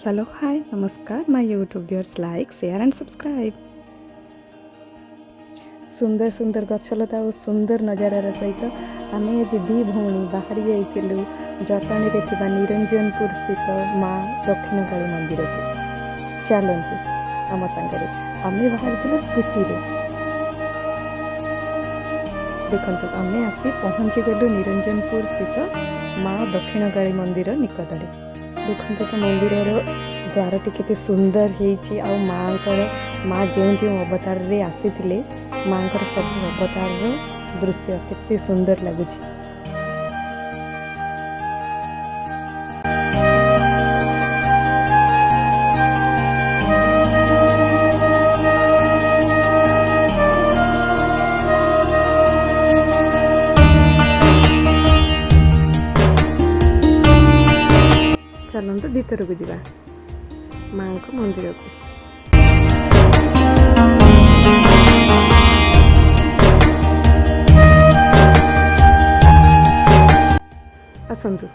Hello hi नमस्कार my YouTube viewers like share and subscribe. सुंदर सुंदर गछलता और सुंदर नजारार सहित आम आज दी भौणी बाहरी जाइलु जटाणी निरंजनपुर स्थित माँ दक्षिण काली मंदिर को। चलते आम सांगे आम बाहर स्कूटी रे देखते आम आसी पहुँची गलु निरंजनपुर स्थित माँ दक्षिण काली मंदिर निकट में। देखते तो मंदिर द्वारटी केते सुंदर होती माँ जो जो अवतार रे आसी माँ सब अवतार दृश्य केते सुंदर लगुच। चलते भीतर को जावा माँ को मंदिर को। आसतु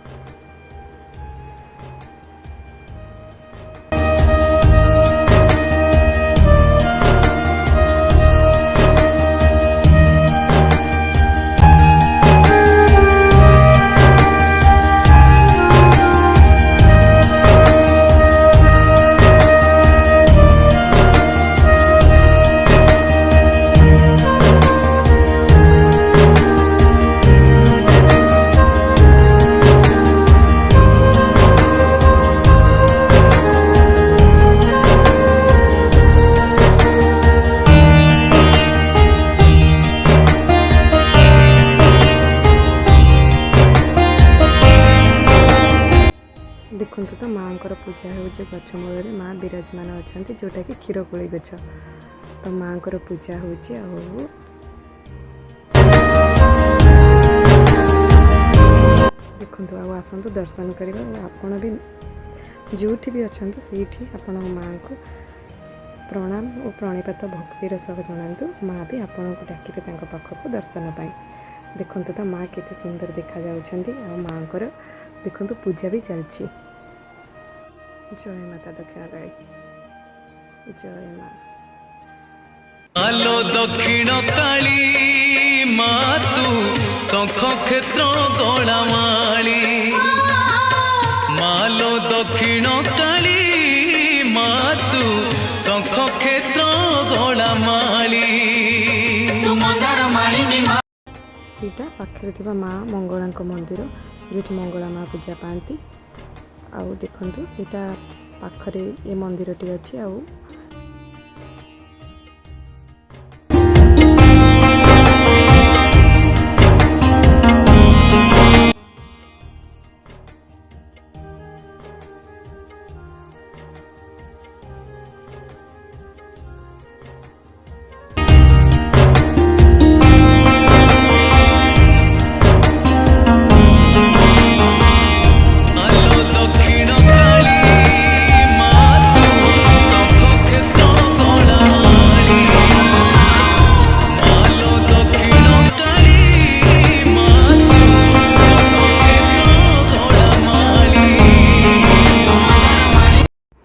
देखु तो माँ को पूजा हो गछ मूल माँ विराजमान अच्छा जोटा कि क्षीरकोली गछ तो माँ को पूजा हो देखु आसतु दर्शन करवा आपण भी जो भी अच्छा से आपण माँ को प्रणाम और प्रणिपात भक्तिर सह जनातु माँ भी आपण को डाकिबे पाखक दर्शन पाई। देखु तो माँ केते सुंदर देखा जा माँ को देखु पूजा भी चलती। जय माता दक्षिण काली जय माँ। आलो दक्षिण काली माँ तू शंख क्षेत्र गलामाली मालो दक्षिण काली माँ तू शंख क्षेत्र गलामाली यहाँ पाखे थी माँ मंगला मंदिर जो मंगला माँ पूजा पाती। आउ देखंतु एटा पाखरे ये मंदिरटी अच्छी आउ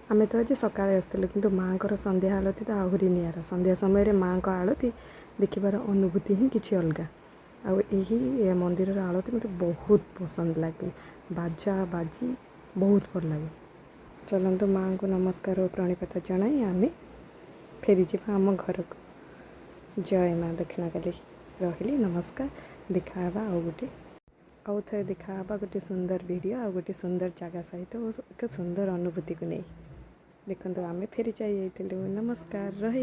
आम तो आज सकाଳେ आसलु कि माँ को संध्या आलती तो आहरी निरा संध्या समय माँ को आलती देखार अनुभूति ही किसी अलग आई मंदिर आलती मत बहुत पसंद लगे बाजा बाजी बहुत भल लगे। चलतु माँ को नमस्कार और प्रणिपात जनाई आम फेरी जा आम घर को। जय माँ दक्षिण काली रही नमस्कार देखा आउ गोटे आउ थे देखा गोटे सुंदर वीडियो आ गोटे सुंदर जगह सहित एक सुंदर अनुभूति को नहीं देखो आम फेरी चाहिए नमस्कार रही।